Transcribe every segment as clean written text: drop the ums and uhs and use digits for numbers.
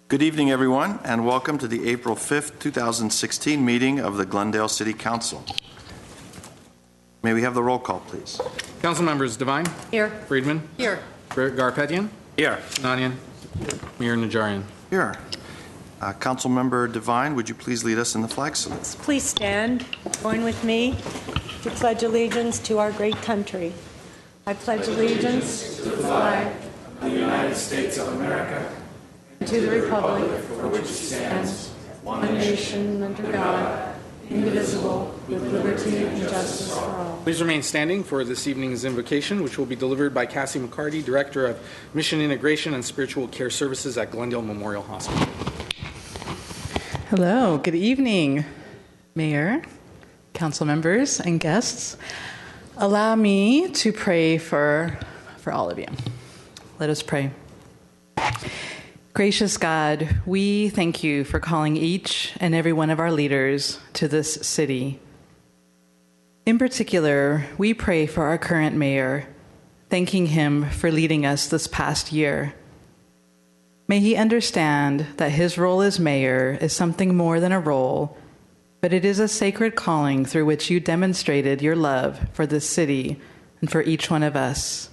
Good evening, everyone, and welcome to the April 5th, 2016 meeting of the Glendale City Council. May we have the roll call, please? Council members Devine? Here. Friedman? Here. Garpetian? Here. Sinanian? Mayor Najarian? Here. Council Member Devine, would you please lead us in the flag salute? Please stand. Join with me to pledge allegiance to our great country. I pledge allegiance to the flag of the United States of America and to the republic for which it stands, one nation under God, indivisible, with liberty and justice for all. Please remain standing for this evening's invocation, which will be delivered by Cassie McCarty, Director of Mission Integration and Spiritual Care Services at Glendale Memorial Hospital. Hello, good evening, Mayor, council members, and guests. Allow me to pray for all of you. Let us pray. Gracious God, we thank you for calling each and every one of our leaders to this city. In particular, we pray for our current mayor, thanking him for leading us this past year. May he understand that his role as mayor is something more than a role, but it is a sacred calling through which you demonstrated your love for this city and for each one of us.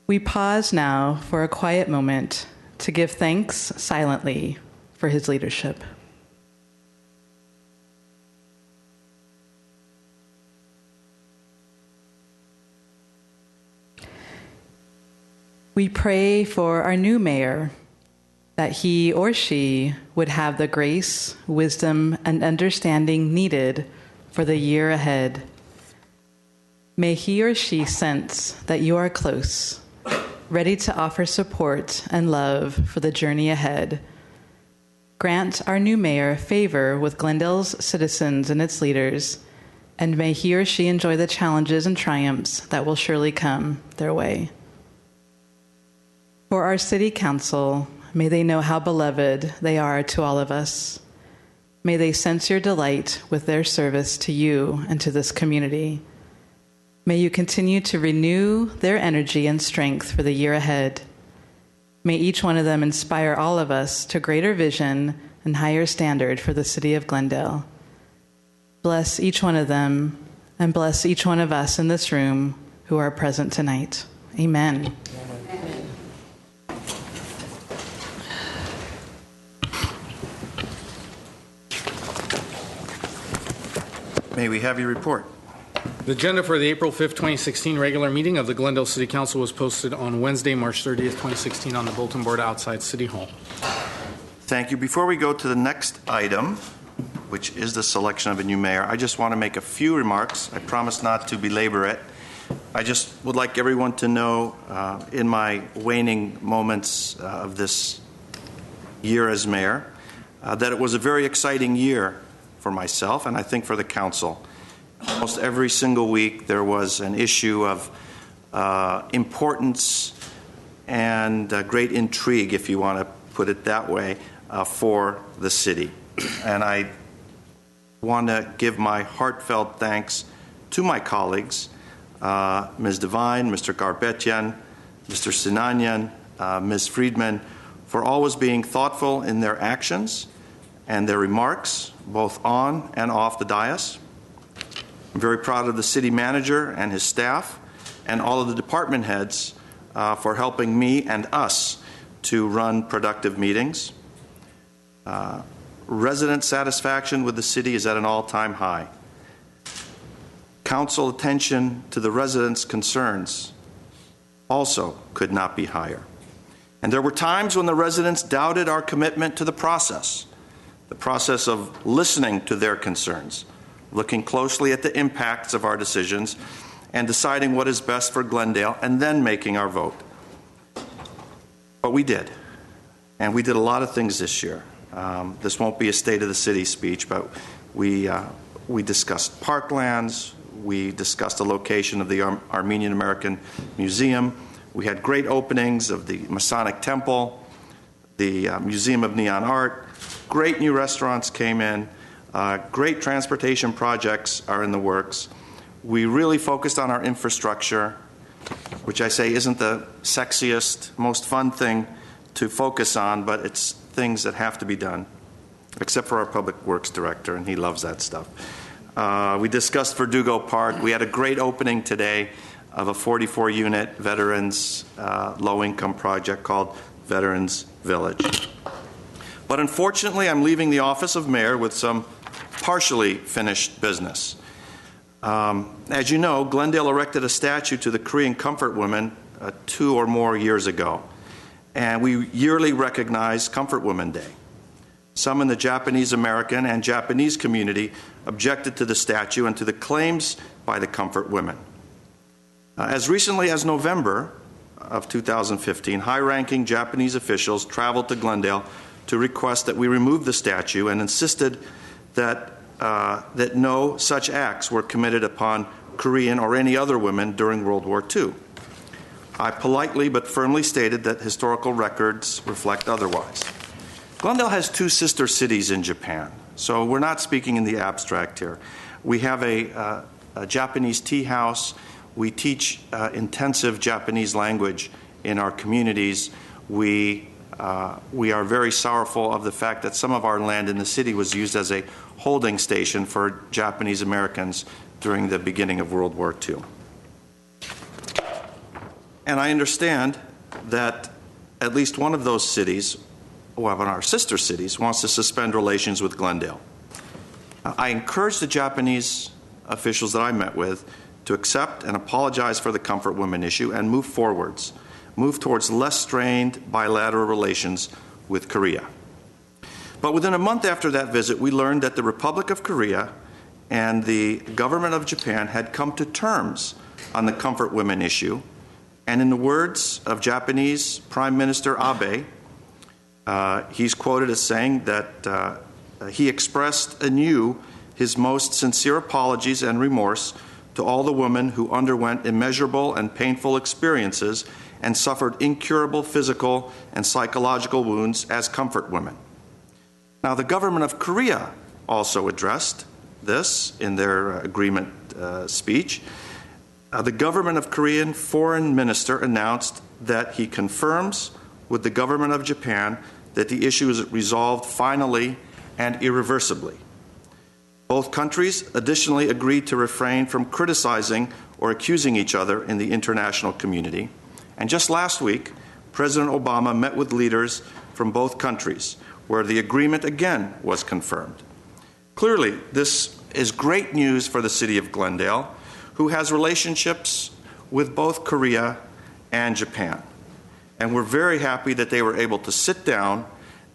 We pause now for a quiet moment to give thanks silently for his leadership. We pray for our new mayor, that he or she would have the grace, wisdom, and understanding needed for the year ahead. May he or she sense that you are close, ready to offer support and love for the journey ahead. Grant our new mayor favor with Glendale's citizens and its leaders, and may he or she enjoy the challenges and triumphs that will surely come their way. For our city council, may they know how beloved they are to all of us. May they sense your delight with their service to you and to this community. May you continue to renew their energy and strength for the year ahead. May each one of them inspire all of us to greater vision and higher standard for the city of Glendale. Bless each one of them, and bless each one of us in this room who are present tonight. Amen. May we have your report? The agenda for the April 5th, 2016 regular meeting of the Glendale City Council was posted on Wednesday, March 30th, 2016 on the bulletin board outside City Hall. Thank you. Before we go to the next item, which is the selection of a new mayor, I just want to make a few remarks. I promise not to belabor it. I just would like everyone to know in my waning moments of this year as mayor that it was a very exciting year for myself and I think for the council. Almost every single week there was an issue of importance and great intrigue, if you want to put it that way, for the city. And I want to give my heartfelt thanks to my colleagues, Ms. Devine, Mr. Garpetian, Mr. Sinanian, Ms. Friedman, for always being thoughtful in their actions and their remarks, both on and off the dais. I'm very proud of the city manager and his staff and all of the department heads for helping me and us to run productive meetings. Resident satisfaction with the city is at an all-time high. Council attention to the residents' concerns also could not be higher. And there were times when the residents doubted our commitment to the process of listening to their concerns, looking closely at the impacts of our decisions, and deciding what is best for Glendale, and then making our vote. But we did, and we did a lot of things this year. This won't be a State of the City speech, but we discussed parklands, we discussed the location of the Armenian American Museum, we had great openings of the Masonic Temple, the Museum of Neon Art. Great new restaurants came in. Great transportation projects are in the works. We really focused on our infrastructure, which I say isn't the sexiest, most fun thing to focus on, but it's things that have to be done, except for our Public Works Director, and he loves that stuff. We discussed Verdugo Park. We had a great opening today of a 44-unit veterans low-income project called Veterans Village. But unfortunately, I'm leaving the office of mayor with some partially finished business. As you know, Glendale erected a statue to the Korean comfort women 2 or more years ago, and we yearly recognize Comfort Women Day. Some in the Japanese American and Japanese community objected to the statue and to the claims by the comfort women. As recently as November of 2015, high-ranking Japanese officials traveled to Glendale to request that we remove the statue and insisted that no such acts were committed upon Korean or any other women during World War II. I politely but firmly stated that historical records reflect otherwise. Glendale has 2 sister cities in Japan, so we're not speaking in the abstract here. We have a Japanese tea house. We teach intensive Japanese language in our communities. We are very sorrowful of the fact that some of our land in the city was used as a holding station for Japanese Americans during the beginning of World War II. And I understand that at least one of those cities, one of our sister cities, wants to suspend relations with Glendale. I encourage the Japanese officials that I met with to accept and apologize for the comfort women issue and move towards less strained bilateral relations with Korea. But within a month after that visit, we learned that the Republic of Korea and the government of Japan had come to terms on the comfort women issue. And in the words of Japanese Prime Minister Abe, he's quoted as saying that he expressed anew his most sincere apologies and remorse to all the women who underwent immeasurable and painful experiences and suffered incurable physical and psychological wounds as comfort women. Now, the government of Korea also addressed this in their agreement speech. The government of Korean foreign minister announced that he confirms with the government of Japan that the issue is resolved finally and irreversibly. Both countries additionally agreed to refrain from criticizing or accusing each other in the international community. And just last week, President Obama met with leaders from both countries, where the agreement again was confirmed. Clearly, this is great news for the city of Glendale, who has relationships with both Korea and Japan. And we're very happy that they were able to sit down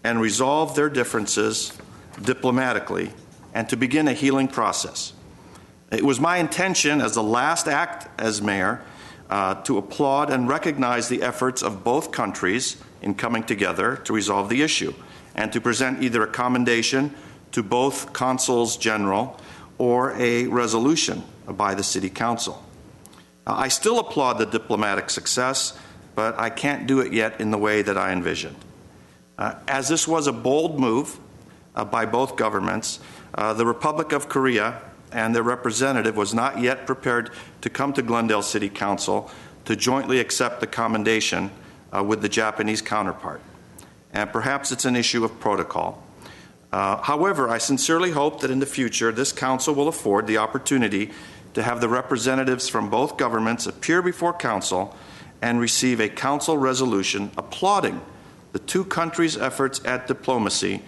and resolve their differences diplomatically and to begin a healing process. It was my intention as the last act as mayor to applaud and recognize the efforts of both countries in coming together to resolve the issue and to present either a commendation to both consuls general or a resolution by the City Council. I still applaud the diplomatic success, but I can't do it yet in the way that I envisioned. As this was a bold move by both governments, the Republic of Korea and their representative was not yet prepared to come to Glendale City Council to jointly accept the commendation with the Japanese counterpart. And perhaps it's an issue of protocol. However, I sincerely hope that in the future this council will afford the opportunity to have the representatives from both governments appear before council and receive a council resolution applauding the 2 countries' efforts at diplomacy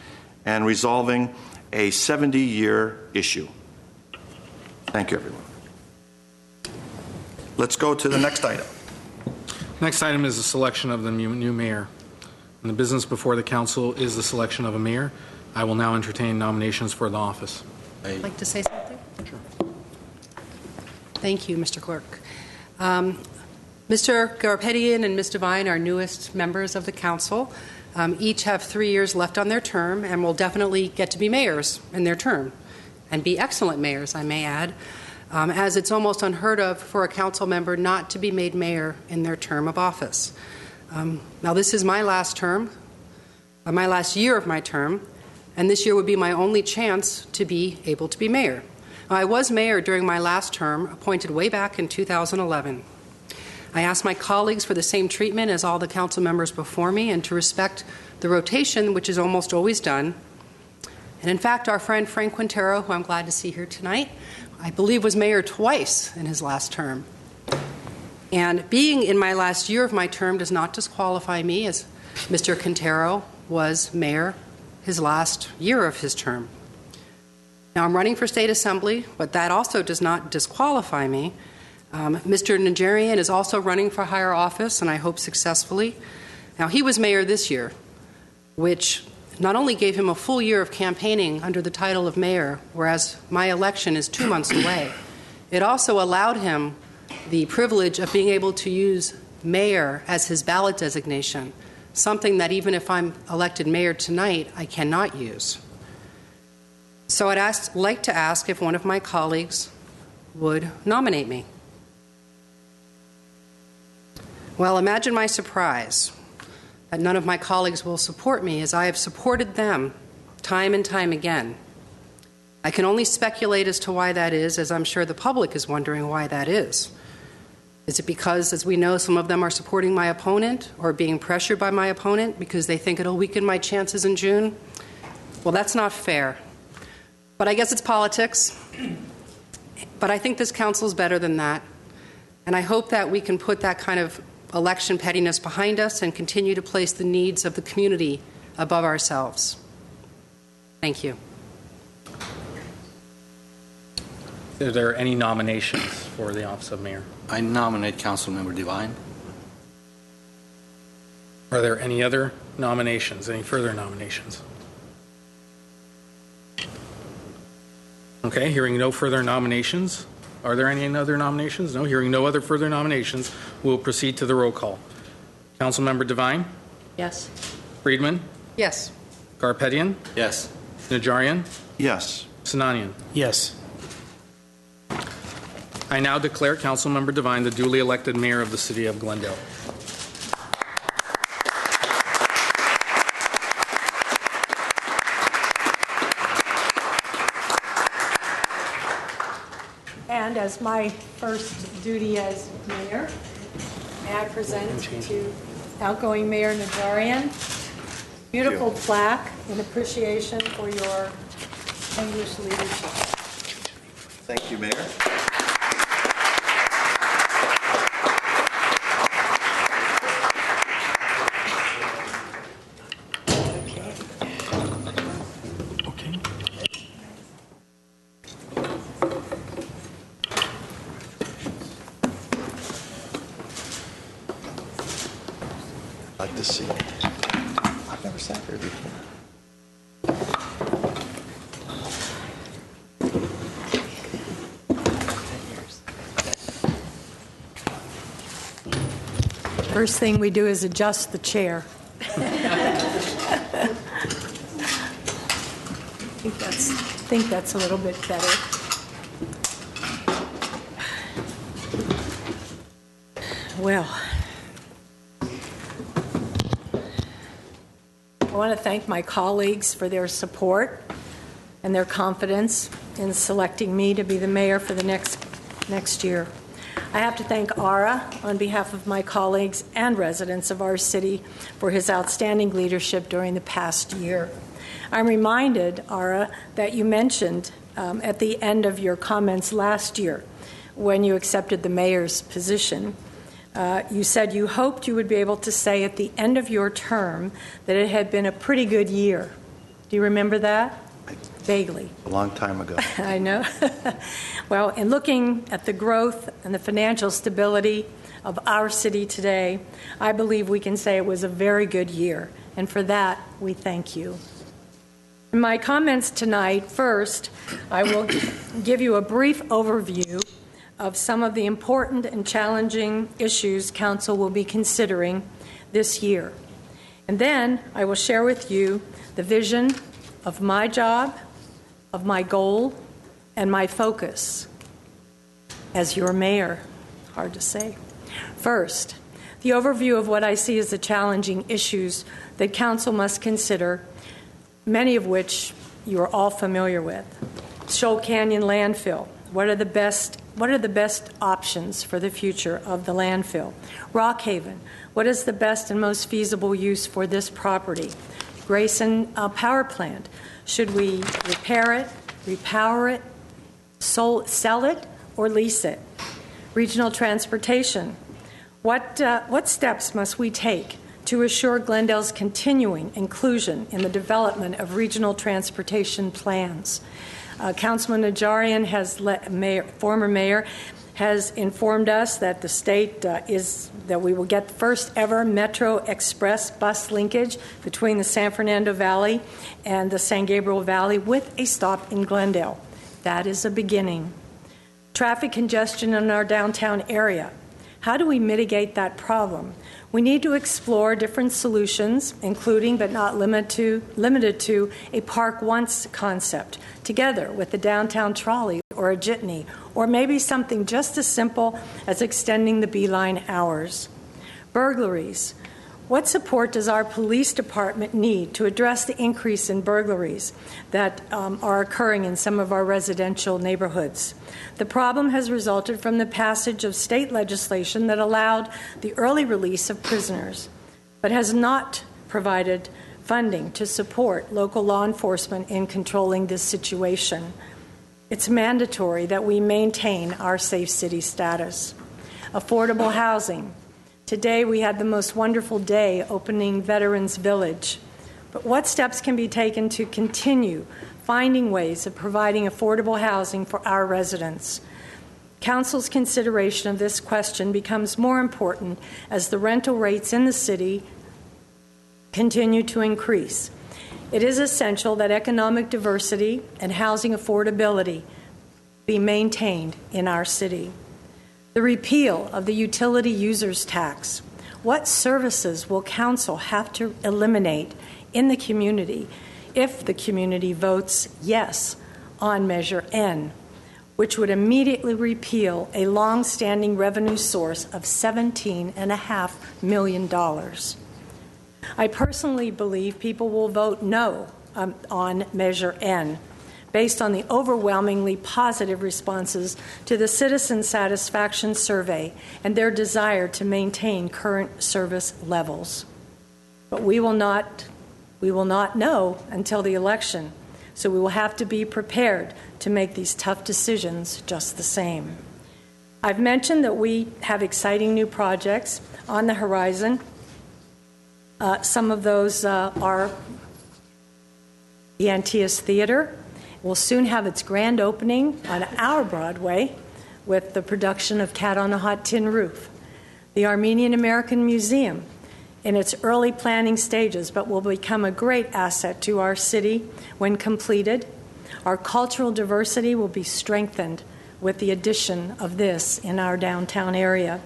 and resolving a 70-year issue. Thank you, everyone. Let's go to the next item. Next item is the selection of the new mayor. And the business before the council is the selection of a mayor. I will now entertain nominations for the office. I'd like to say something? Sure. Thank you, Mr. Clerk. Mr. Garpetian and Ms. Devine are newest members of the council. Each have 3 years left on their term and will definitely get to be mayors in their term and be excellent mayors, I may add, as it's almost unheard of for a council member not to be made mayor in their term of office. Now, this is my last term, my last year of my term, and this year would be my only chance to be able to be mayor. I was mayor during my last term, appointed way back in 2011. I ask my colleagues for the same treatment as all the council members before me and to respect the rotation, which is almost always done. And in fact, our friend Frank Quintero, who I'm glad to see here tonight, I believe was mayor twice in his last term. And being in my last year of my term does not disqualify me, as Mr. Quintero was mayor his last year of his term. Now, I'm running for state assembly, but that also does not disqualify me. Mr. Najarian is also running for higher office, and I hope successfully. Now, he was mayor this year, which not only gave him a full year of campaigning under the title of mayor, whereas my election is 2 months away, it also allowed him the privilege of being able to use mayor as his ballot designation, something that even if I'm elected mayor tonight, I cannot use. So I'd like to ask if one of my colleagues would nominate me. Well, imagine my surprise that none of my colleagues will support me, as I have supported them time and time again. I can only speculate as to why that is, as I'm sure the public is wondering why that is. Is it because, as we know, some of them are supporting my opponent or being pressured by my opponent because they think it'll weaken my chances in June? Well, that's not fair. But I guess it's politics. But I think this council is better than that. And I hope that we can put that kind of election pettiness behind us and continue to place the needs of the community above ourselves. Thank you. Are there any nominations for the office of mayor? I nominate Councilmember Devine. Are there any other nominations, any further nominations? Okay, hearing no further nominations. Are there any other nominations? No, hearing no other further nominations, we'll proceed to the roll call. Councilmember Devine? Yes. Friedman? Yes. Garpetian? Yes. Najarian? Yes. Sinanian? Yes. I now declare Councilmember Devine the duly elected mayor of the city of Glendale. And as my first duty as mayor, may I present to outgoing Mayor Najarian beautiful plaque in appreciation for your distinguished leadership. Thank you, Mayor. I'd like to see it. I've never sat here before. First thing we do is adjust the chair. I think that's a little bit better. Well, I want to thank my colleagues for their support and their confidence in selecting me to be the mayor for the next year. I have to thank Ara on behalf of my colleagues and residents of our city for his outstanding leadership during the past year. I'm reminded, Ara, that you mentioned at the end of your comments last year when you accepted the mayor's position, you said you hoped you would be able to say at the end of your term that it had been a pretty good year. Do you remember that? Vaguely. A long time ago. I know. Well, in looking at the growth and the financial stability of our city today, I believe we can say it was a very good year, and for that, we thank you. In my comments tonight, first, I will give you a brief overview of some of the important and challenging issues Council will be considering this year. And then I will share with you the vision of my job, of my goal, and my focus as your mayor. Hard to say. First, the overview of what I see as the challenging issues that Council must consider, many of which you are all familiar with. Shoal Canyon landfill. What are the best what are the best options for the future of the landfill? Rockhaven, what is the best and most feasible use for this property? Grayson Power Plant, should we repair it, repower it, sell it, or lease it? Regional transportation, what steps must we take to assure Glendale's continuing inclusion in the development of regional transportation plans? Councilman Najarian former mayor, has informed us that the state that we will get the first ever Metro Express bus linkage between the San Fernando Valley and the San Gabriel Valley with a stop in Glendale. That is a beginning. Traffic congestion in our downtown area. How do we mitigate that problem? We need to explore different solutions, including but not limited to a park once concept, together with the downtown trolley or a jitney, or maybe something just as simple as extending the beeline hours. Burglaries. What support does our police department need to address the increase in burglaries that are occurring in some of our residential neighborhoods? The problem has resulted from the passage of state legislation that allowed the early release of prisoners, but has not provided funding to support local law enforcement in controlling this situation. It's mandatory that we maintain our safe city status. Affordable housing. Today we had the most wonderful day opening Veterans Village. But what steps can be taken to continue finding ways of providing affordable housing for our residents? Council's consideration of this question becomes more important as the rental rates in the city continue to increase. It is essential that economic diversity and housing affordability be maintained in our city. The repeal of the utility users tax. What services will council have to eliminate in the community if the community votes yes on Measure N, which would immediately repeal a long-standing revenue source of $17.5 million? I personally believe people will vote no on Measure N, based on the overwhelmingly positive responses to the Citizen Satisfaction Survey and their desire to maintain current service levels. But we will not know until the election, so we will have to be prepared to make these tough decisions just the same. I've mentioned that we have exciting new projects on the horizon. Some of those are the Antioch Theater. Will soon have its grand opening on our Broadway with the production of Cat on a Hot Tin Roof. The Armenian American Museum in its early planning stages, but will become a great asset to our city when completed. Our cultural diversity will be strengthened with the addition of this in our downtown area.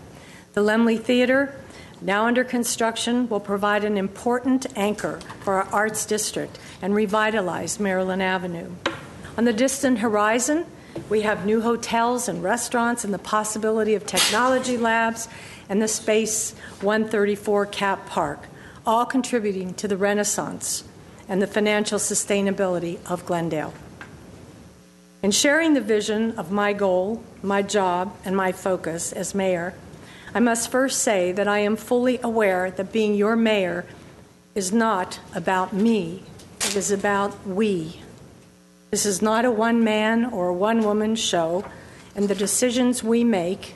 The Lemley Theater, now under construction, will provide an important anchor for our arts district and revitalize Maryland Avenue. On the distant horizon, we have new hotels and restaurants and the possibility of technology labs and the Space 134 Cap Park, all contributing to the renaissance and the financial sustainability of Glendale. In sharing the vision of my goal, my job, and my focus as mayor, I must first say that I am fully aware that being your mayor is not about me, it is about we. This is not a one-man or a one-woman show, and the decisions we make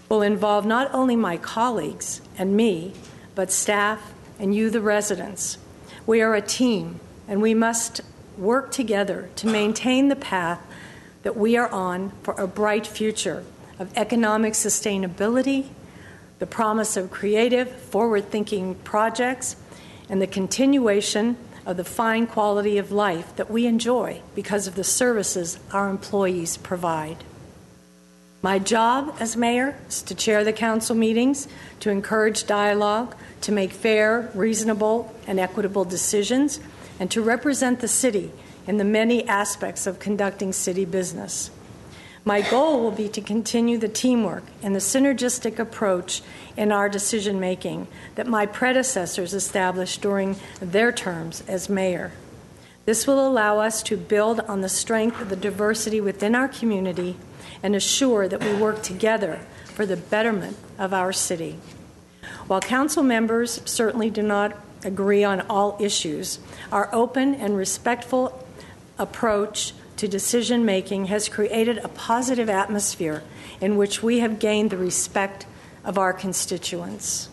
will involve not only my colleagues and me, but staff and you, the residents. We are a team, and we must work together to maintain the path that we are on for a bright future of economic sustainability, the promise of creative, forward-thinking projects, and the continuation of the fine quality of life that we enjoy because of the services our employees provide. My job as mayor is to chair the council meetings, to encourage dialogue, to make fair, reasonable, and equitable decisions, and to represent the city in the many aspects of conducting city business. My goal will be to continue the teamwork and the synergistic approach in our decision-making that my predecessors established during their terms as mayor. This will allow us to build on the strength of the diversity within our community and assure that we work together for the betterment of our city. While council members certainly do not agree on all issues, our open and respectful approach to decision-making has created a positive atmosphere in which we have gained the respect of our constituents.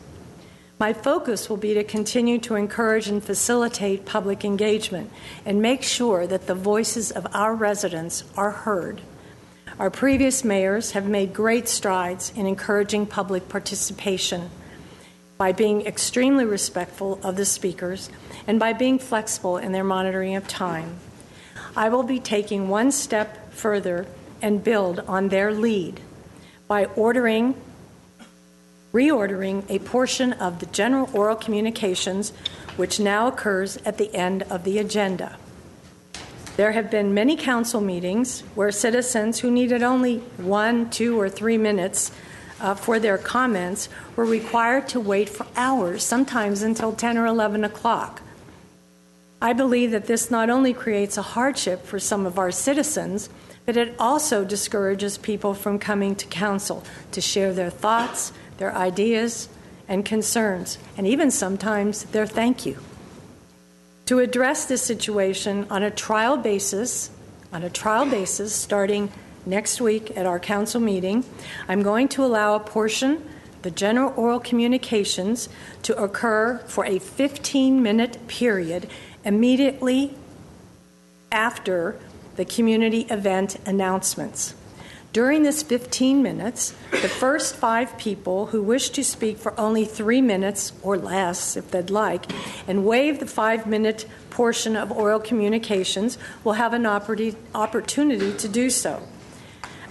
My focus will be to continue to encourage and facilitate public engagement and make sure that the voices of our residents are heard. Our previous mayors have made great strides in encouraging public participation by being extremely respectful of the speakers and by being flexible in their monitoring of time. I will be taking one step further and build on their lead by reordering a portion of the general oral communications, which now occurs at the end of the agenda. There have been many council meetings where citizens who needed only 1, 2, or 3 minutes for their comments were required to wait for hours, sometimes until 10 or 11 o'clock. I believe that this not only creates a hardship for some of our citizens, but it also discourages people from coming to council to share their thoughts, their ideas, and concerns, and even sometimes their thank you. To address this situation on a trial basis starting next week at our council meeting, I'm going to allow a portion of the general oral communications to occur for a 15-minute period immediately after the community event announcements. During this 15 minutes, the first 5 people who wish to speak for only 3 minutes or less, if they'd like, and waive the 5-minute portion of oral communications will have an opportunity to do so.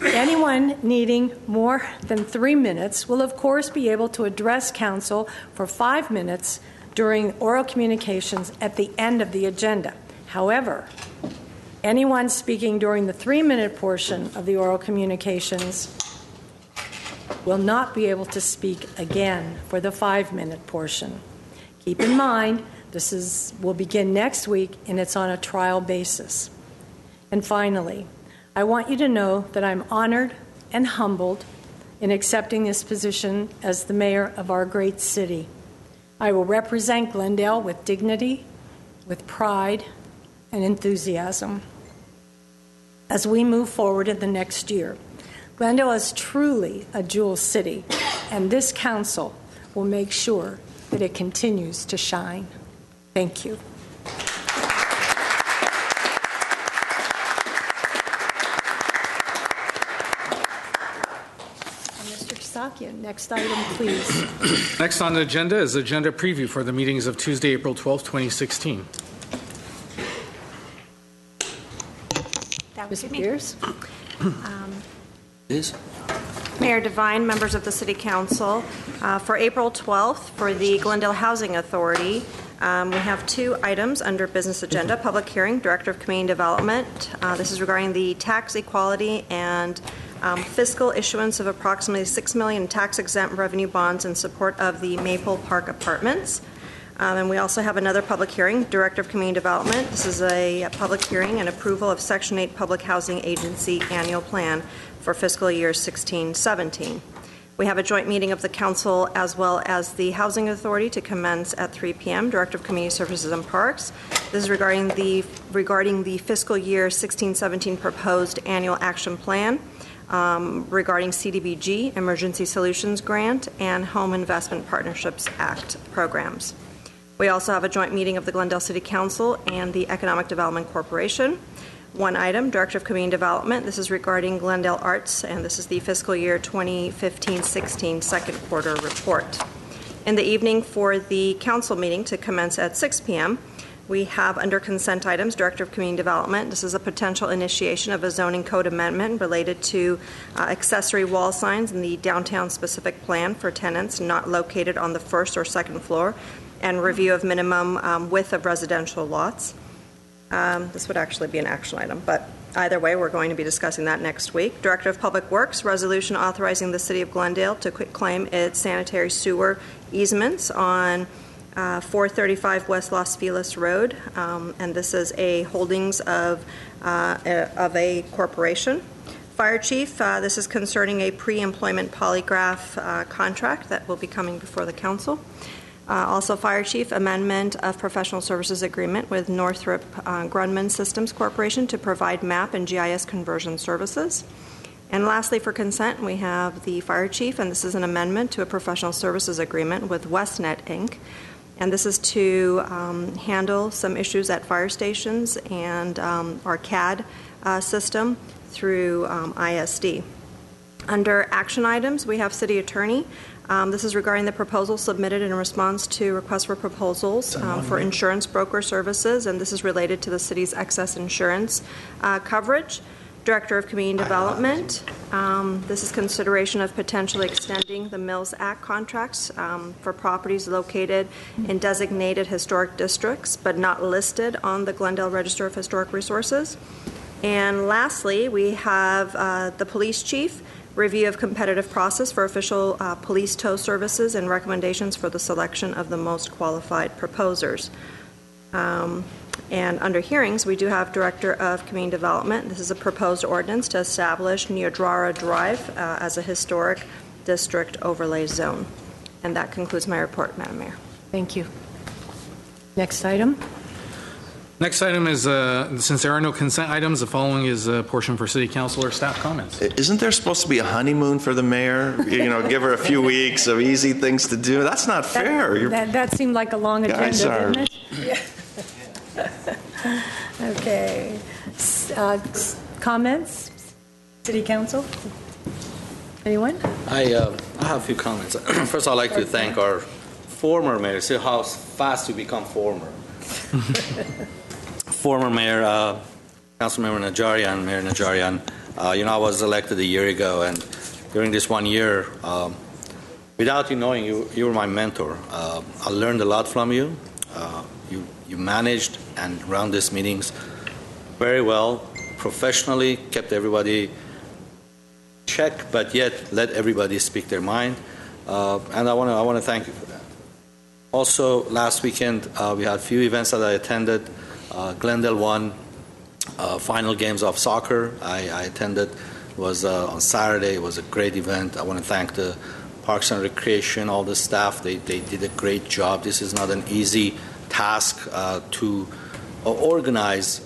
Anyone needing more than 3 minutes will, of course, be able to address council for 5 minutes during oral communications at the end of the agenda. However, anyone speaking during the 3-minute portion of the oral communications will not be able to speak again for the 5-minute portion. Keep in mind, this will begin next week, and it's on a trial basis. And finally, I want you to know that I'm honored and humbled in accepting this position as the mayor of our great city. I will represent Glendale with dignity, with pride, and enthusiasm as we move forward in the next year. Glendale is truly a jewel city, and this council will make sure that it continues to shine. Thank you. Mr. Kasakian, next item, please. Next on the agenda is agenda preview for the meetings of Tuesday, April 12, 2016. Ms. Pierce? Liz? Mayor Devine, members of the City Council, for April 12th, for the Glendale Housing Authority, we have 2 items under business agenda. Public hearing, Director of Community Development. This is regarding the tax equality and fiscal issuance of approximately $6 million in tax-exempt revenue bonds in support of the Maple Park Apartments. And we also have another public hearing, Director of Community Development. This is a public hearing and approval of Section 8 Public Housing Agency Annual Plan for fiscal year 16-17. We have a joint meeting of the Council as well as the Housing Authority to commence at 3 p.m. Director of Community Services and Parks. This is regarding the fiscal year 16-17 proposed annual action plan regarding CDBG, Emergency Solutions Grant, and Home Investment Partnerships Act programs. We also have a joint meeting of the Glendale City Council and the Economic Development Corporation. One item, Director of Community Development. This is regarding Glendale Arts, and this is the fiscal year 2015-16 second quarter report. In the evening for the council meeting to commence at 6 p.m., we have under consent items, Director of Community Development. This is a potential initiation of a zoning code amendment related to accessory wall signs in the downtown specific plan for tenants not located on the first or second floor, and review of minimum width of residential lots. This would actually be an action item, but either way, we're going to be discussing that next week. Director of Public Works, resolution authorizing the City of Glendale to quitclaim its sanitary sewer easements on 435 West Los Feliz Road, and this is a holdings of a corporation. Fire Chief, this is concerning a pre-employment polygraph contract that will be coming before the council. Also, Fire Chief, amendment of professional services agreement with Northrop Grumman Systems Corporation to provide map and GIS conversion services. And lastly, for consent, we have the Fire Chief, and this is an amendment to a professional services agreement with WestNet, Inc., and this is to handle some issues at fire stations and our CAD system through ISD. Under action items, we have City Attorney. This is regarding the proposal submitted in response to requests for proposals for insurance broker services, and this is related to the city's excess insurance coverage. Director of Community Development. This is consideration of potentially extending the Mills Act contracts for properties located in designated historic districts but not listed on the Glendale Register of Historic Resources. And lastly, we have the Police Chief, review of competitive process for official police tow services and recommendations for the selection of the most qualified proposers. And under hearings, we do have Director of Community Development. This is a proposed ordinance to establish Neodrara Drive as a historic district overlay zone. And that concludes my report, Madam Mayor. Thank you. Next item. Next item is, since there are no consent items, the following is a portion for City Council or staff comments. Isn't there supposed to be a honeymoon for the mayor? You know, give her a few weeks of easy things to do. That's not fair. That seemed like a long agenda, didn't it? Yeah. Okay. Comments? City Council? Anyone? I have a few comments. First, I'd like to thank our former mayor. See how fast you become former. Former mayor, Councilmember Najarian, Mayor Najarian. I was elected a year ago, and during this 1 year, without you knowing, you were my mentor. I learned a lot from you. You managed and ran these meetings very well, professionally, kept everybody check, but yet let everybody speak their mind. And I want to thank you for that. Also, last weekend we had a few events that I attended. Glendale won final games of soccer. I attended. It was on Saturday. It was a great event. I want to thank the Parks and Recreation, all the staff. They did a great job. This is not an easy task to organize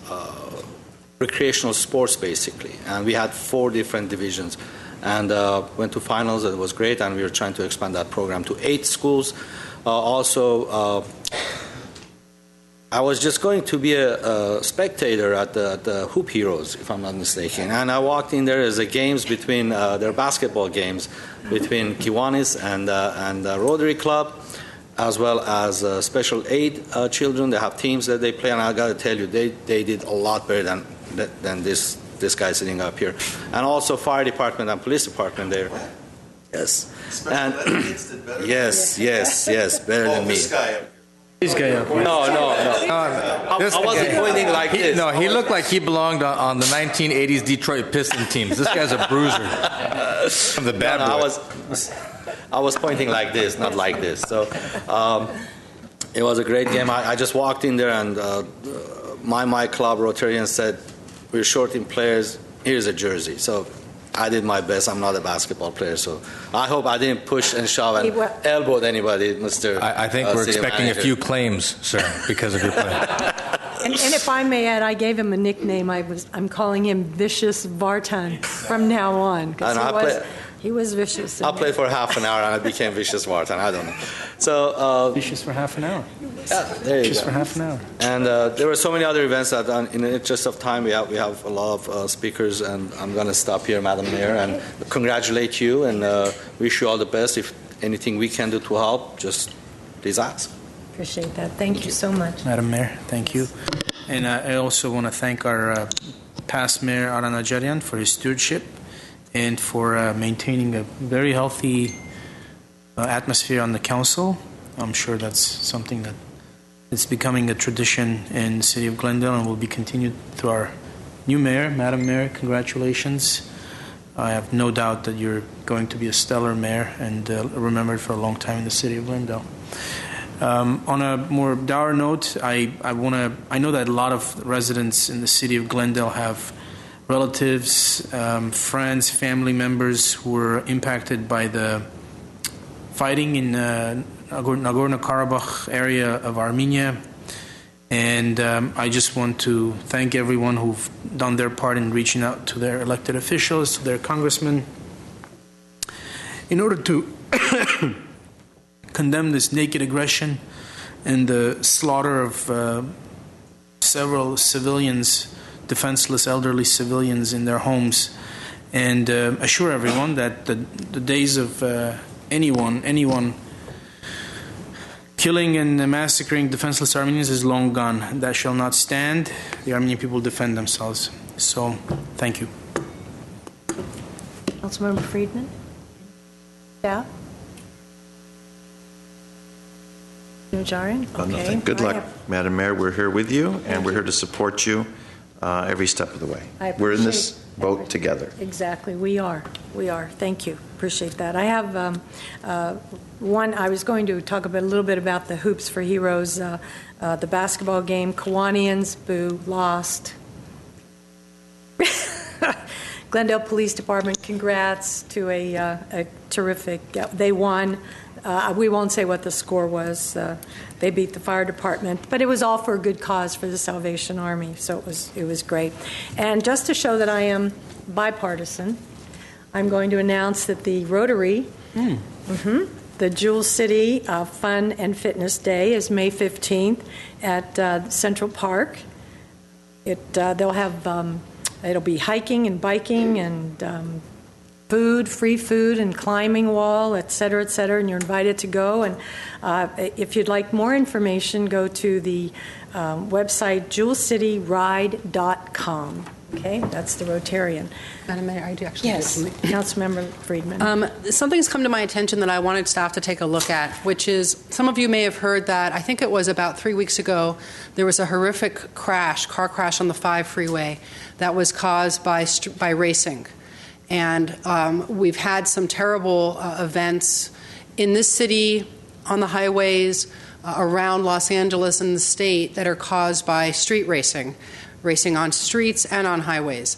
recreational sports, basically. And we had 4 different divisions and went to finals. It was great, and we were trying to expand that program to 8 schools. Also, I was just going to be a spectator at the Hoop Heroes, if I'm not mistaken. And I walked in there as a games between their basketball games between Kiwanis and Rotary Club, as well as special aid children. They have teams that they play, and I got to tell you, they did a lot better than this guy sitting up here. And also fire department and police department there. Yes. And yes, better than me. This guy up here. No. I wasn't pointing like this. No, he looked like he belonged on the 1980s Detroit Pistons teams. This guy's a bruiser. From the bad boys. I was pointing like this, not like this. So it was a great game. I just walked in there, and my club Rotarian said, "We're short in players. Here's a jersey." So I did my best. I'm not a basketball player, so I hope I didn't push and shove and elbowed anybody, Mr. I think we're expecting manager. a few claims, sir, because of your play. And if I may add, I gave him a nickname. I'm calling him Vicious Vartan from now on, because he was vicious. I played for half an hour and I became Vicious Vartan. I don't know. So Vicious for half an hour. Yeah, there you Just go. for half an hour. And there were so many other events that, in the interest of time, we have a lot of speakers, and I'm going to stop here, Madam Mayor, and congratulate you and wish you all the best. If anything we can do to help, just please ask. Appreciate that. Thank you so much. Madam Mayor, thank you. And I also want to thank our past Mayor, Aran Najarian, for his stewardship and for maintaining a very healthy atmosphere on the council. I'm sure that's something that is becoming a tradition in the city of Glendale and will be continued through our new mayor. Madam Mayor, congratulations. I have no doubt that you're going to be a stellar mayor and remembered for a long time in the city of Glendale. On a more dour note, I know that a lot of residents in the city of Glendale have relatives, friends, family members who were impacted by the fighting in Nagorno-Karabakh area of Armenia. And I just want to thank everyone who've done their part in reaching out to their elected officials, to their congressmen, in order to condemn this naked aggression and the slaughter of several civilians, defenseless elderly civilians in their homes, and assure everyone that the days of anyone killing and massacring defenseless Armenians is long gone. That shall not stand. The Armenian people defend themselves. So, thank you. Councilmember Friedman? Yeah? Najarian? Okay. Nothing. Good luck, Madam Mayor. We're here with you, and we're here to support you every step of the way. We're in this boat together. Exactly. We are. We are. Thank you. Appreciate that. I have one. I was going to talk a little bit about the Hoops for Heroes, the basketball game. Kiwanians, boo, lost. Glendale Police Department, congrats to a terrific. They won. We won't say what the score was. They beat the fire department, but it was all for a good cause for the Salvation Army. So it was great. And just to show that I am bipartisan, I'm going to announce that the Rotary, the Jewel City Fun and Fitness Day is May 15th at Central Park. They'll have it'll be hiking and biking and free food and climbing wall, et cetera, and you're invited to go. And if you'd like more information, go to the website jewelcityride.com. Okay, that's the Rotarian. Madam Mayor, I do actually. Yes, Councilmember Friedman. Something's come to my attention that I wanted staff to take a look at, which is some of you may have heard that I think it was about 3 weeks ago there was a horrific car crash on the 5 freeway that was caused by racing. And we've had some terrible events in this city, on the highways, around Los Angeles and the state that are caused by street racing on streets and on highways.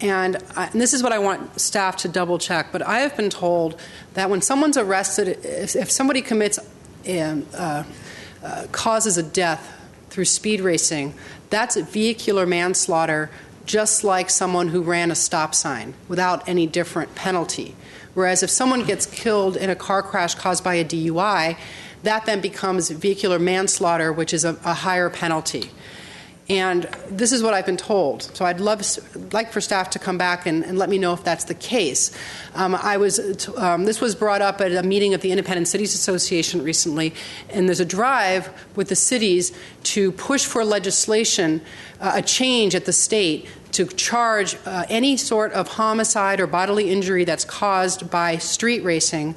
And this is what I want staff to double check, but I have been told that when someone's arrested, if somebody commits, causes a death through speed racing, that's vehicular manslaughter, just like someone who ran a stop sign without any different penalty. Whereas if someone gets killed in a car crash caused by a DUI, that then becomes vehicular manslaughter, which is a higher penalty. And this is what I've been told. So I'd like for staff to come back and let me know if that's the case. This was brought up at a meeting of the Independent Cities Association recently, and there's a drive with the cities to push for legislation, a change at the state to charge any sort of homicide or bodily injury that's caused by street racing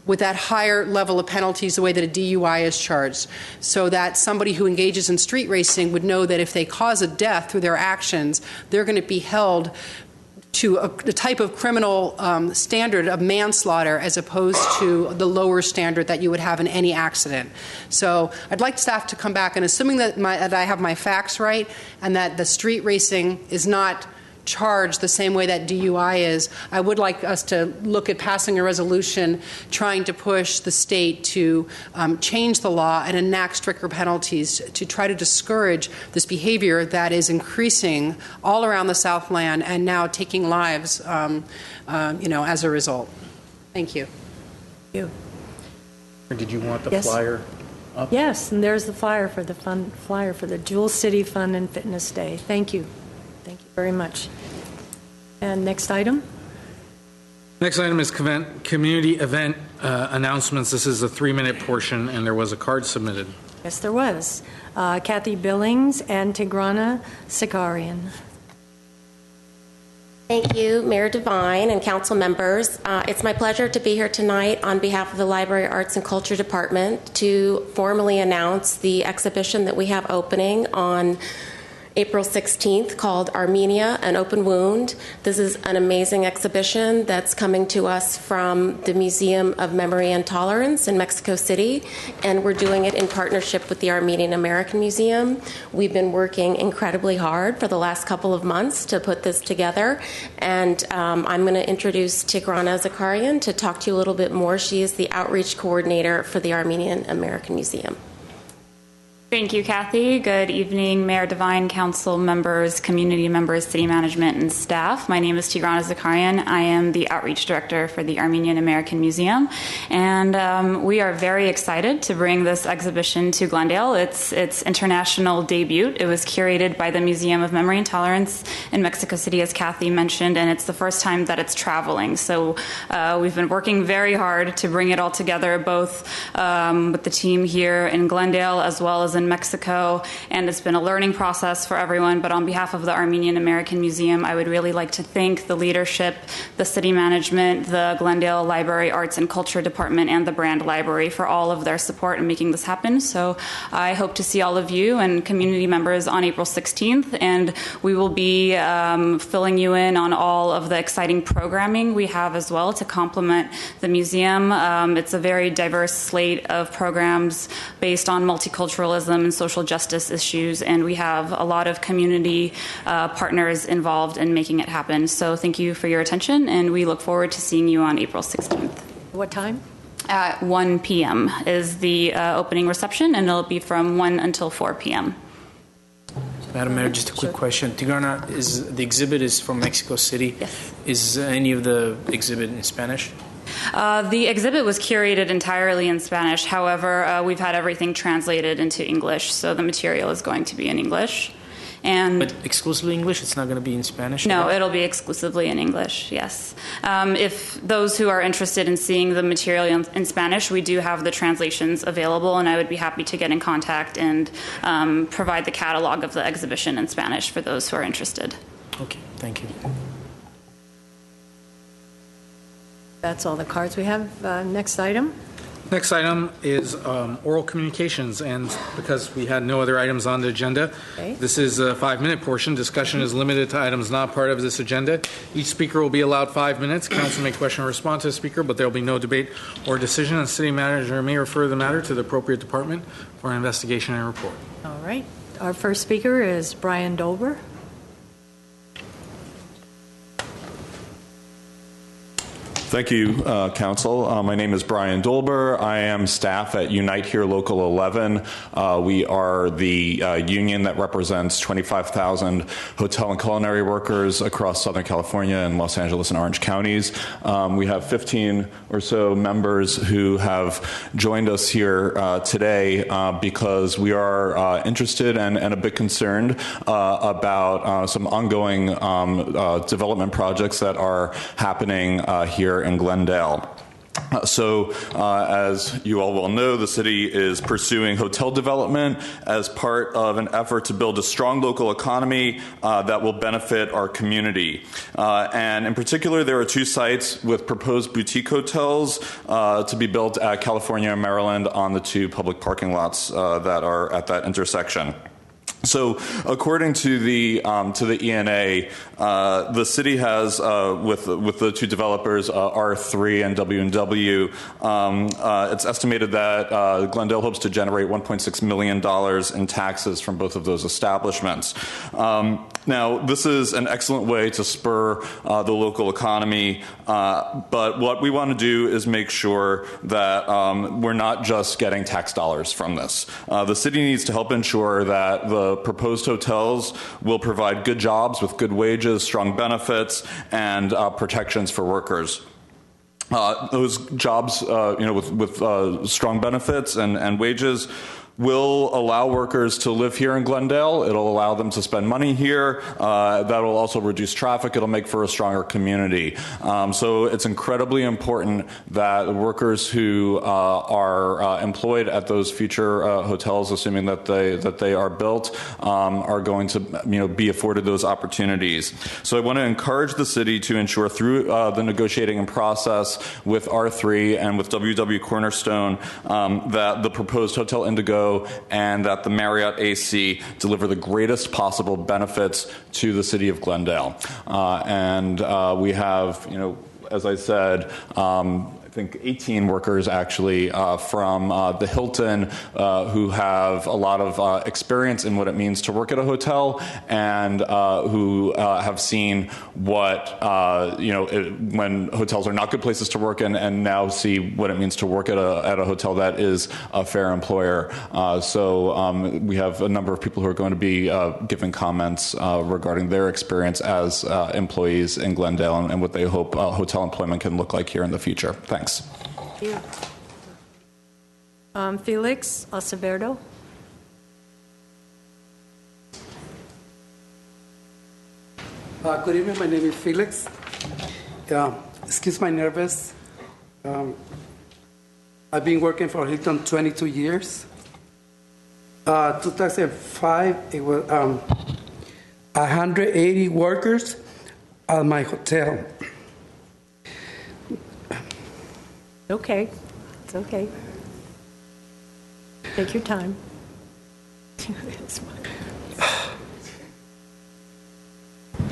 with that higher level of penalties, the way that a DUI is charged, so that somebody who engages in street racing would know that if they cause a death through their actions, they're going to be held to the type of criminal standard of manslaughter as opposed to the lower standard that you would have in any accident. So I'd like staff to come back, and assuming that I have my facts right and that the street racing is not charged the same way that DUI is, I would like us to look at passing a resolution trying to push the state to change the law and enact stricter penalties to try to discourage this behavior that is increasing all around the Southland and now taking lives, as a result. Thank you. Thank you. Did you want the Yes. flyer up? Yes, and there's the flyer for the Jewel City Fun and Fitness Day. Thank you. Thank you very much. And next item? Next item is community event announcements. This is a 3-minute portion, and there was a card submitted. Yes, there was. Kathy Billings and Tigrana Sikarian. Thank you, Mayor Devine and council members. It's my pleasure to be here tonight on behalf of the Library Arts and Culture Department to formally announce the exhibition that we have opening April 16th called Armenia, an Open Wound. This is an amazing exhibition that's coming to us from the Museum of Memory and Tolerance in Mexico City, and we're doing it in partnership with the Armenian American Museum. We've been working incredibly hard for the last couple of months to put this together, and I'm going to introduce Tigrana Zakarian to talk to you a little bit more. She is the outreach coordinator for the Armenian American Museum. Thank you, Kathy. Good evening, Mayor Devine, council members, community members, city management, and staff. My name is Tigrana Zakarian. I am the outreach director for the Armenian American Museum, and we are very excited to bring this exhibition to Glendale. It's its international debut. It was curated by the Museum of Memory and Tolerance in Mexico City, as Kathy mentioned, and it's the first time that it's traveling. So we've been working very hard to bring it all together, both with the team here in Glendale as well as in Mexico, and it's been a learning process for everyone. But on behalf of the Armenian American Museum, I would really like to thank the leadership, the city management, the Glendale Library Arts and Culture Department, and the Brand Library for all of their support in making this happen. So I hope to see all of you and community members on April 16th, and we will be filling you in on all of the exciting programming we have as well to complement the museum. It's a very diverse slate of programs based on multiculturalism and social justice issues, and we have a lot of community partners involved in making it happen. So thank you for your attention, and we look forward to seeing you on April 16th. What time? At 1 p.m. is the opening reception, and it'll be from 1 until 4 p.m. Madam Mayor, just a quick question. Tigrana, the exhibit is from Mexico City. Yes. Is any of the exhibit in Spanish? The exhibit was curated entirely in Spanish. However, we've had everything translated into English, so the material is going to be in English. But exclusively English? It's not going to be in Spanish? No, it'll be exclusively in English, yes. If those who are interested in seeing the material in Spanish, we do have the translations available, and I would be happy to get in contact and provide the catalog of the exhibition in Spanish for those who are interested. Okay, thank you. That's all the cards we have. Next item. Next item is oral communications, and because we had no other items on the agenda, this is a 5-minute portion. Discussion is limited to items not part of this agenda. Each speaker will be allowed 5 minutes. Council may question or respond to the speaker, but there will be no debate or decision, and city manager may refer the matter to the appropriate department for an investigation and report. All right. Our first speaker is Brian Dolber. Thank you, Council. My name is Brian Dolber. I am staff at Unite Here Local 11. We are the union that represents 25,000 hotel and culinary workers across Southern California and Los Angeles and Orange counties. We have 15 or so members who have joined us here today because we are interested and a bit concerned about some ongoing development projects that are happening here in Glendale. As you all well know, the city is pursuing hotel development as part of an effort to build a strong local economy that will benefit our community. And in particular, there are 2 sites with proposed boutique hotels to be built at California and Maryland on the 2 public parking lots that are at that intersection. So, according to the ENA, the city has, with the 2 developers, R3 and W&W, it's estimated that Glendale hopes to generate $1.6 million in taxes from both of those establishments. Now, this is an excellent way to spur the local economy, but what we want to do is make sure that we're not just getting tax dollars from this. The city needs to help ensure that the proposed hotels will provide good jobs with good wages, strong benefits, and protections for workers. Those jobs, with strong benefits and wages will allow workers to live here in Glendale. It'll allow them to spend money here. That'll also reduce traffic. It'll make for a stronger community. So it's incredibly important that workers who are employed at those future hotels, assuming that they are built, are going to be afforded those opportunities. So I want to encourage the city to ensure through the negotiating process with R3 and with WW Cornerstone that the proposed Hotel Indigo grow and that the Marriott AC deliver the greatest possible benefits to the city of Glendale. We have, as I said, I think 18 workers actually from the Hilton who have a lot of experience in what it means to work at a hotel and who have seen what, when hotels are not good places to work and now see what it means to work at a hotel that is a fair employer. So we have a number of people who are going to be giving comments regarding their experience as employees in Glendale and what they hope hotel employment can look like here in the future. Thanks. Thank you. Felix Acevedo. Good evening. My name is Felix. Excuse my nervous. I've been working for Hilton 22 years. 2005, it was 180 workers at my hotel. Okay, it's okay. Take your time.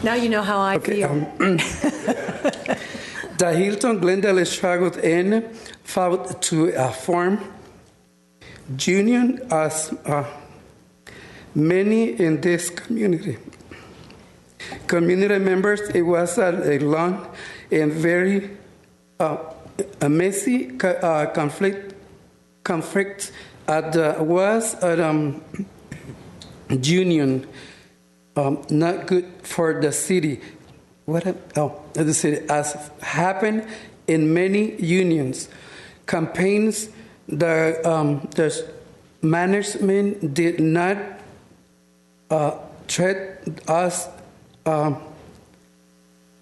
Now you know how I feel. The Hilton Glendale struggled and fought to form union as many in this community. Community members, it was a long and very a messy conflict was union not good for the city. The city, as happened in many unions, campaigns. The management did not treat us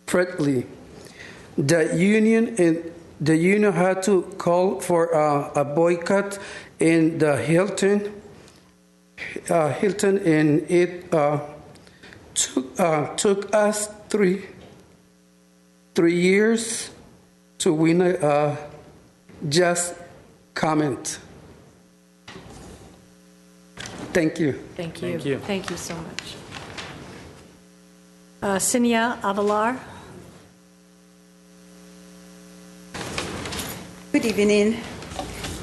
friendly. The union had to call for a boycott in the Hilton, and it took us three years to win a just comment. Thank you. Thank you. Thank you. Thank you so much. Cinia Avalar. Good evening.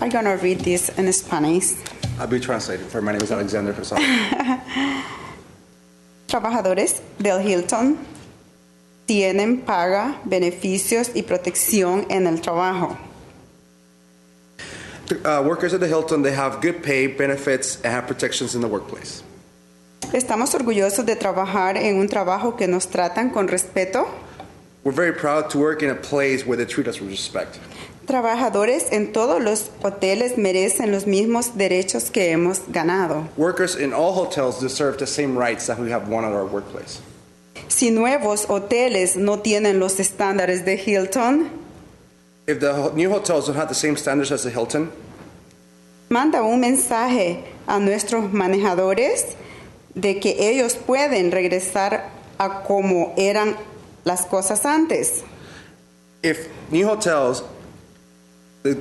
I'm going to read this in Spanish. I'll be translating for my name is Alexander Rosado. Trabajadores del Hilton tienen paga, beneficios y protección en el trabajo. Workers at the Hilton, they have good pay, benefits, and have protections in the workplace. Estamos orgullosos de trabajar en un trabajo que nos tratan con respeto. We're very proud to work in a place where they treat us with respect. Trabajadores en todos los hoteles merecen los mismos derechos que hemos ganado. Workers in all hotels deserve the same rights that we have won at our workplace. Si nuevos hoteles no tienen los estándares de Hilton, if the new hotels don't have the same standards as the Hilton, manda un mensaje a nuestros manejadores de que ellos pueden regresar a como eran las cosas antes. If new hotels do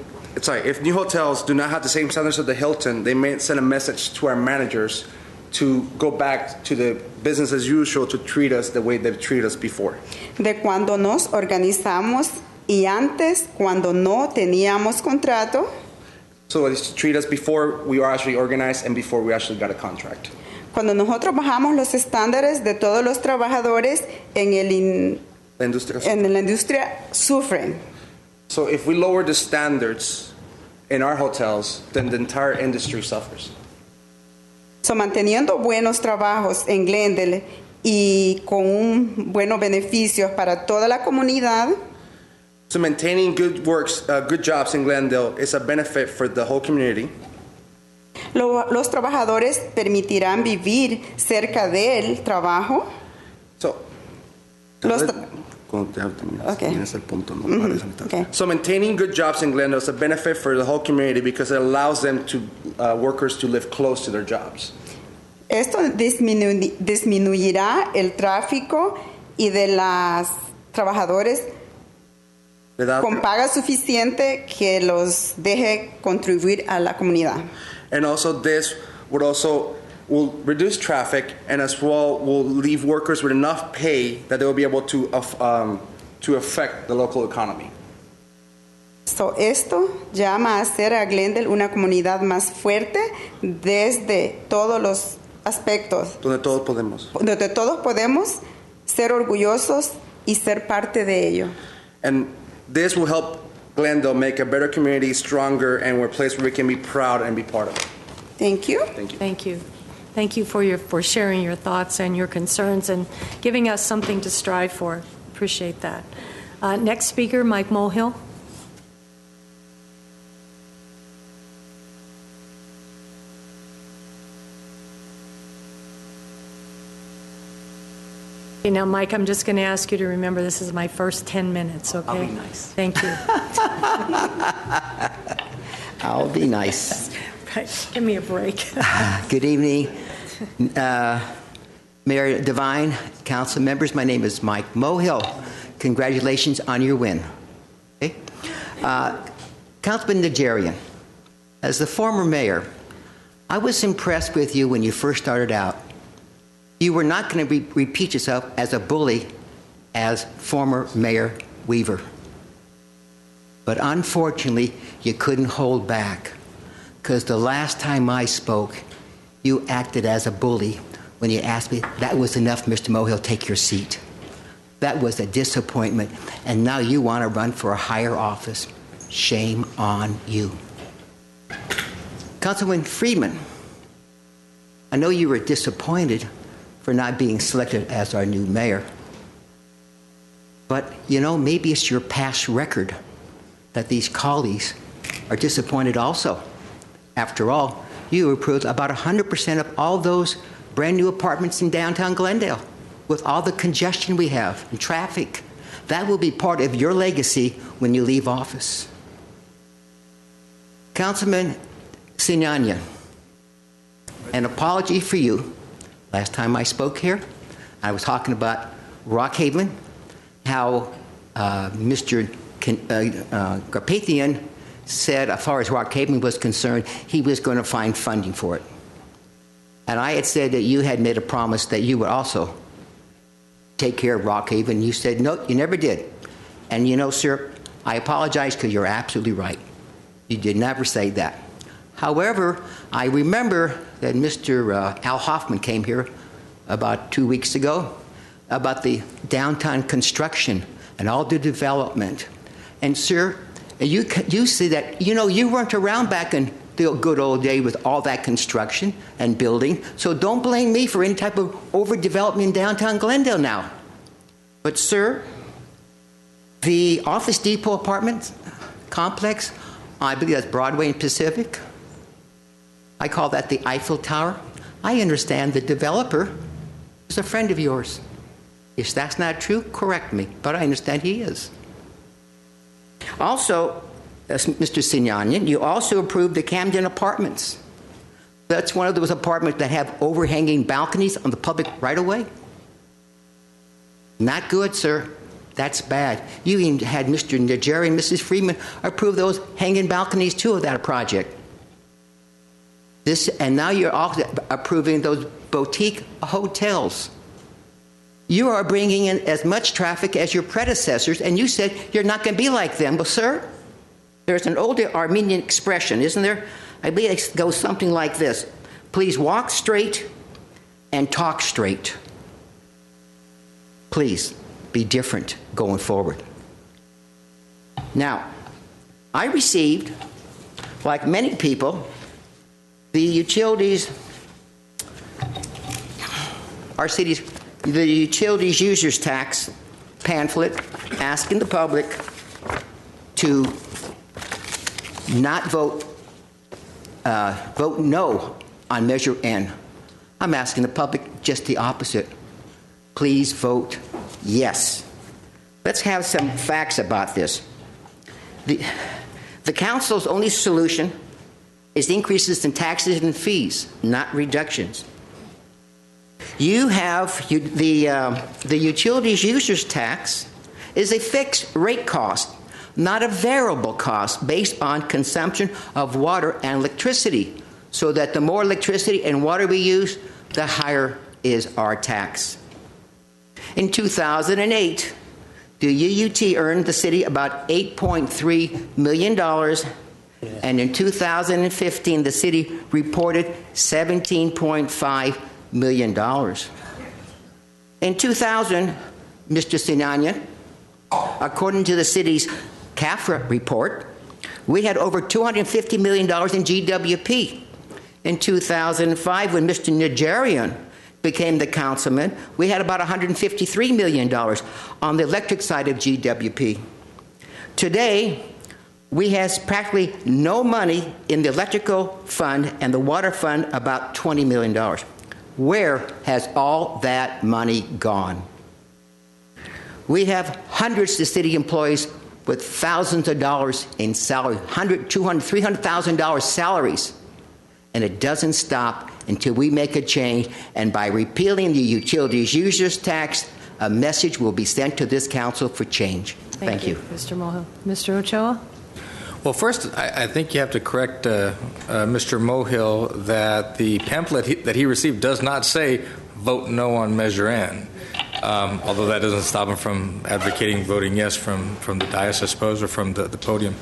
not have the same standards as the Hilton, they may send a message to our managers to go back to the business as usual to treat us the way they've treated us before. De cuando nos organizamos y antes cuando no teníamos contrato. So it's to treat us before we were actually organized and before we actually got a contract. Cuando nosotros bajamos los estándares de todos los trabajadores en la industria sufren. So if we lower the standards in our hotels, then the entire industry suffers. So manteniendo buenos trabajos en Glendale y con buenos beneficios para toda la comunidad. So maintaining good jobs in Glendale is a benefit for the whole community. Los trabajadores permitirán vivir cerca del trabajo. So maintaining good jobs in Glendale is a benefit for the whole community because it allows them to workers to live close to their jobs. Esto disminuirá el tráfico y de las trabajadores con paga suficiente que los deje contribuir a la comunidad. And also this will reduce traffic, and as well will leave workers with enough pay that they will be able to affect the local economy. So, esto llama a hacer a Glendale una comunidad más fuerte desde todos los aspectos. Donde todos podemos. Donde todos podemos ser orgullosos y ser parte de ello. And this will help Glendale make a better community, stronger, and a place where we can be proud and be part of it. Thank you. Thank you. Thank you. Thank you for sharing your thoughts and your concerns and giving us something to strive for. Appreciate that. Next speaker, Mike Mulhill. Okay, now, Mike, I'm just going to ask you to remember this is my first 10 minutes, okay? I'll be nice. Thank you. I'll be nice. Right, give me a break. Good evening, Mayor Devine, council members. My name is Mike Mulhill. Congratulations on your win. Okay? Councilman Najarian, as the former mayor, I was impressed with you when you first started out. You were not going to repeat yourself as a bully as former Mayor Weaver. But unfortunately, you couldn't hold back, because the last time I spoke, you acted as a bully when you asked me, that was enough, Mr. Mulhill, take your seat. That was a disappointment, and now you want to run for a higher office. Shame on you. Councilman Freeman, I know you were disappointed for not being selected as our new mayor. But, you know, maybe it's your past record that these colleagues are disappointed also. After all, you approved about 100% of all those brand new apartments in downtown Glendale with all the congestion we have and traffic. That will be part of your legacy when you leave office. Councilman Sinania, an apology for you. Last time I spoke here, I was talking about Rockhaven, how Mr. Garpathian said, as far as Rockhaven was concerned, he was going to find funding for it. And I had said that you had made a promise that you would also take care of Rockhaven. You said, no, you never did. And you know, sir, I apologize, because you're absolutely right. You did never say that. However, I remember that Mr. Al Hoffman came here about 2 weeks ago about the downtown construction and all the development. And, sir, you see that, you know, you weren't around back in the good old day with all that construction and building, so don't blame me for any type of overdevelopment in downtown Glendale now. But, sir, the Office Depot apartment complex, I believe that's Broadway and Pacific, I call that the Eiffel Tower. I understand the developer is a friend of yours. If that's not true, correct me, but I understand he is. Also, Mr. Sinanian, you also approved the Camden Apartments. That's one of those apartments that have overhanging balconies on the public right-of-way. Not good, sir. That's bad. You even had Mr. Najarian and Mrs. Freeman approve those hanging balconies, too, of that project. And now you're also approving those boutique hotels. You are bringing in as much traffic as your predecessors, and you said you're not going to be like them. But, sir, there's an older Armenian expression, isn't there? I believe it goes something like this. Please walk straight and talk straight. Please be different going forward. Now, I received, like many people, the utilities, our city's, the utilities users tax pamphlet asking the public to not vote no on Measure N. I'm asking the public just the opposite. Please vote yes. Let's have some facts about this. The council's only solution is increases in taxes and fees, not reductions. You have the utilities users tax is a fixed rate cost not a variable cost based on consumption of water and electricity, so that the more electricity and water we use, the higher is our tax. In 2008, the UUT earned the city about $8.3 million, and in 2015, the city reported $17.5 million. In 2000, Mr. Sinanian, according to the city's CAFRA report, we had over $250 million in GWP. In 2005, when Mr. Nigerian became the councilman, we had about $153 million on the electric side of GWP. Today, we have practically no money in the electrical fund and the water fund, about $20 million. Where has all that money gone? We have hundreds of city employees with thousands of dollars in salary, $100,000, $200,000, $300,000 salaries. And it doesn't stop until we make a change. And by repealing the utilities users tax, a message will be sent to this council for change. Thank you. Mr. Mohill. Mr. Ochoa? Well, first, I think you have to correct Mr. Mohill that the pamphlet that he received does not say vote no on Measure N. Although that doesn't stop him from advocating voting yes from the dais, I suppose, or from the podium.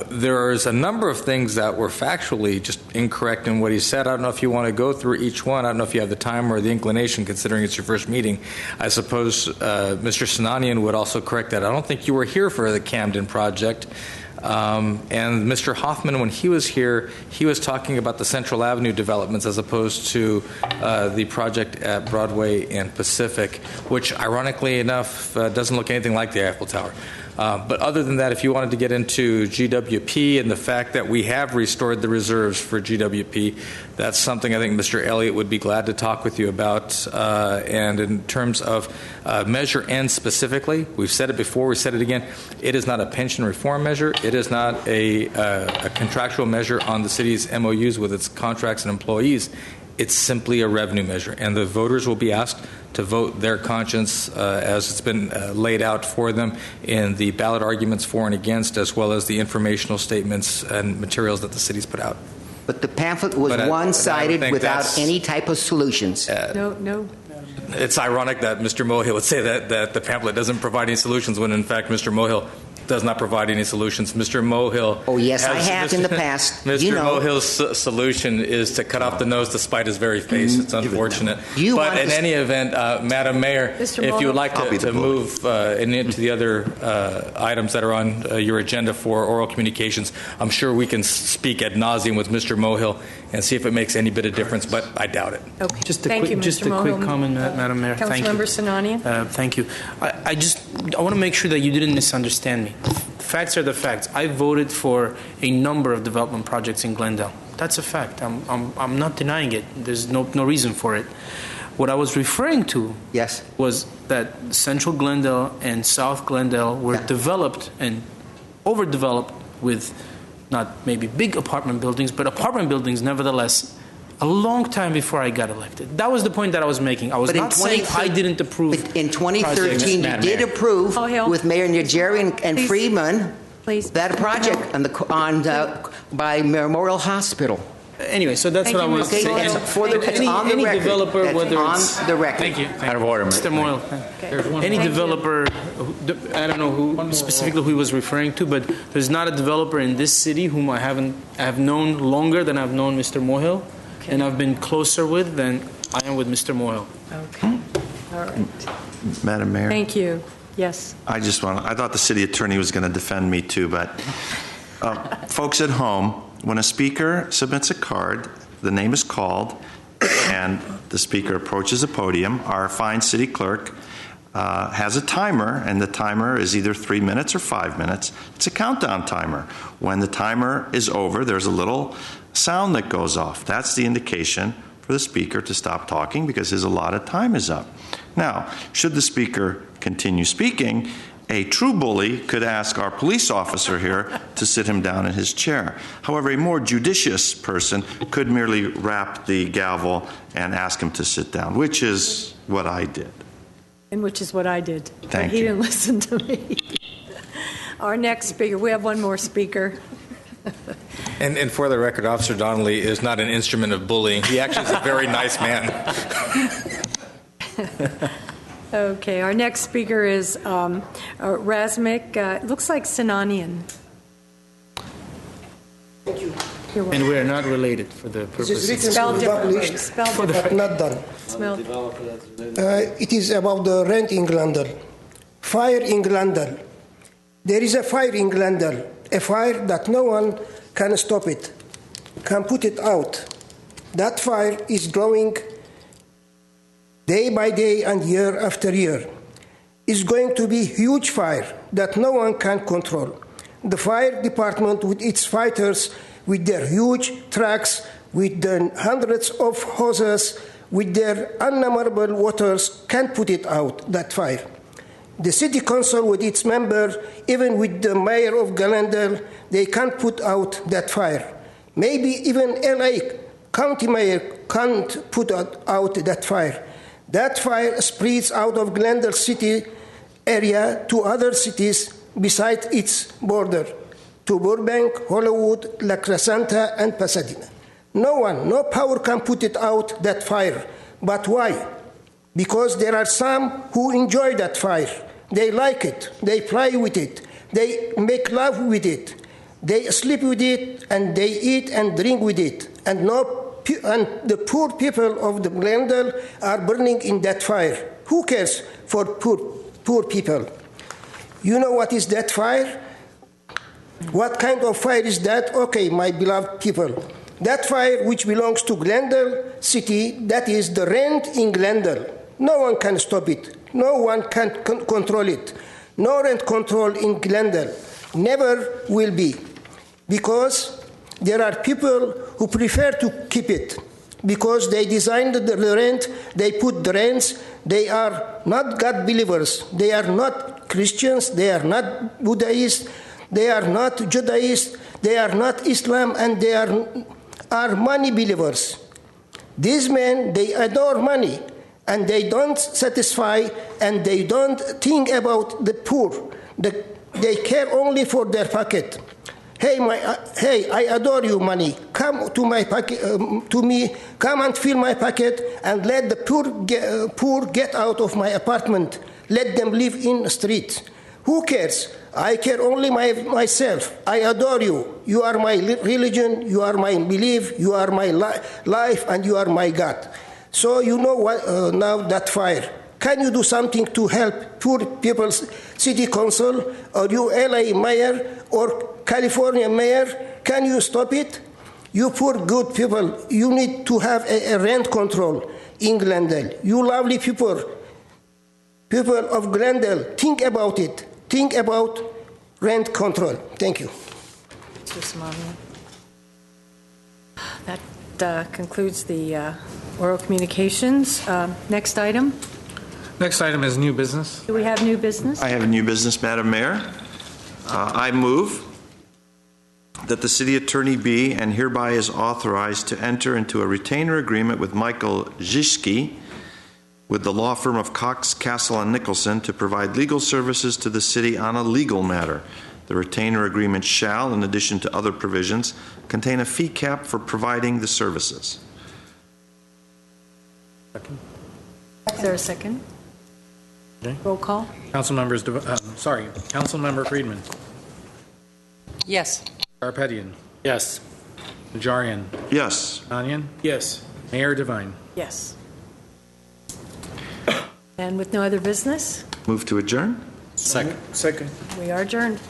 There's a number of things that were factually just incorrect in what he said. I don't know if you want to go through each one. I don't know if you have the time or the inclination, considering it's your first meeting. I suppose Mr. Sinanian would also correct that. I don't think you were here for the Camden project. And Mr. Hoffman, when he was here, he was talking about the Central Avenue developments as opposed to the project at Broadway and Pacific, which, ironically enough, doesn't look anything like the Eiffel Tower. But other than that, if you wanted to get into GWP and the fact that we have restored the reserves for GWP, that's something I think Mr. Elliott would be glad to talk with you about. And in terms of Measure N specifically, we've said it before, we said it again, it is not a pension reform measure. It is not a contractual measure on the city's MOUs with its contracts and employees. It's simply a revenue measure, and the voters will be asked to vote their conscience as it's been laid out for them in the ballot arguments for and against, as well as the informational statements and materials that the city's put out. But the pamphlet was one-sided without any type of solutions. No. It's ironic that Mr. Mohill would say that the pamphlet doesn't provide any solutions when, in fact, Mr. Mohill does not provide any solutions. Mr. Mohill. Oh, yes, I have in the past. Mr. Mohill's solution is to cut off the nose to spite his very face. It's unfortunate. But in any event, Madam Mayor, if you would like to move into the other items that are on your agenda for oral communications, I'm sure we can speak ad nauseum with Mr. Mohill and see if it makes any bit of difference, but I doubt it. Okay. Just a quick comment, Madam Mayor. Thank you. Councilmember Sinanian. Thank you. I want to make sure that you didn't misunderstand me. Facts are the facts. I voted for a number of development projects in Glendale. That's a fact. I'm not denying it. There's no reason for it. What I was referring to was that Central Glendale and South Glendale were developed and overdeveloped with not maybe big apartment buildings, but apartment buildings nevertheless, a long time before I got elected. That was the point that I was making. I was not saying I didn't approve. In 2013, you did approve with Mayor Nigerian and Freeman that project by Memorial Hospital. Anyway, so that's what I was saying. Any developer, whether it's on the record. Thank you. Out of order, Mr. Moyle. Any developer, I don't know who specifically who he was referring to, but there's not a developer in this city whom I have known longer than I've known Mr. Moyle, and I've been closer with than I am with Mr. Moyle. Okay. All right. Madam Mayor. Thank you. Yes. I thought the city attorney was going to defend me too, but folks at home, when a speaker submits a card, the name is called, and the speaker approaches the podium, our fine city clerk has a timer, and the timer is either 3 minutes or 5 minutes. It's a countdown timer. When the timer is over, there's a little sound that goes off. That's the indication for the speaker to stop talking because his allotted time is up. Now, should the speaker continue speaking, a true bully could ask our police officer here to sit him down in his chair. However, a more judicious person could merely rap the gavel and ask him to sit down, which is what I did. And which is what I did. Thank you. He you. didn't listen to me. Our next speaker, we have one more speaker. And for the record, Officer Donnelly is not an instrument of bullying. He actually is a very nice man. Okay, our next speaker is Razmik, looks like Sinanian. Thank you. And we are not related for the purposes. Spelled differently. Spelled differently. Not done. Smelled. It is about the rent in Glendale. Fire in Glendale. There is a fire in Glendale, a fire that no one can stop it, can put it out. That fire is growing day by day and year after year. It's going to be huge fire that no one can control. The fire department with its fighters, with their huge trucks, with the hundreds of hoses, with their unnumberable waters, can't put it out, that fire. The city council with its members, even with the mayor of Glendale, they can't put out that fire. Maybe even LA county mayor can't put out that fire. That fire spreads out of Glendale city area to other cities beside its border, to Burbank, Hollywood, La Crescenta, and Pasadena. No power can put it out, that fire. But why? Because there are some who enjoy that fire. They like it. They play with it. They make love with it. They sleep with it, and they eat and drink with it. And the poor people of the Glendale are burning in that fire. Who cares for poor people? You know what is that fire? What kind of fire is that? Okay, my beloved people. That fire which belongs to Glendale city, that is the rent in Glendale. No one can stop it. No one can control it. No rent control in Glendale. Never will be. Because there are people who prefer to keep it. Because they designed the rent, they put the rents, they are not God believers. They are not Christians, they are not Buddhists, they are not Judaists, they are not Islam, and they are money believers. These men, they adore money, and they don't satisfy, and they don't think about the poor. They care only for their pocket. Hey, I adore you, money. Come to my pocket, to me. Come and fill my pocket, and let the poor get out of my apartment. Let them live in the street. Who cares? I care only myself. I adore you. You are my religion. You are my belief. You are my life, and you are my God. So you know what, now that fire. Can you do something to help poor people's city council, or you LA mayor, or California mayor? Can you stop it? You poor good people, you need to have a rent control in Glendale. You lovely people of Glendale, think about it. Think about rent control. Thank you. That concludes the oral communications. Next item. Next item is new business. Do we have new business? I have new business, Madam Mayor. I move that the city attorney be and hereby is authorized to enter into a retainer agreement with Michael Zischke with the law firm of Cox, Castle, and Nicholson to provide legal services to the city on a legal matter. The retainer agreement shall, in addition to other provisions, contain a fee cap for providing the services. Second. Is there a second? Okay. Roll call. Councilmember Friedman. Yes. Garpetian. Yes. Najarian. Yes. Anyan. Yes. Mayor Devine. Yes. And with no other business, Move to adjourn? Second. we are adjourned.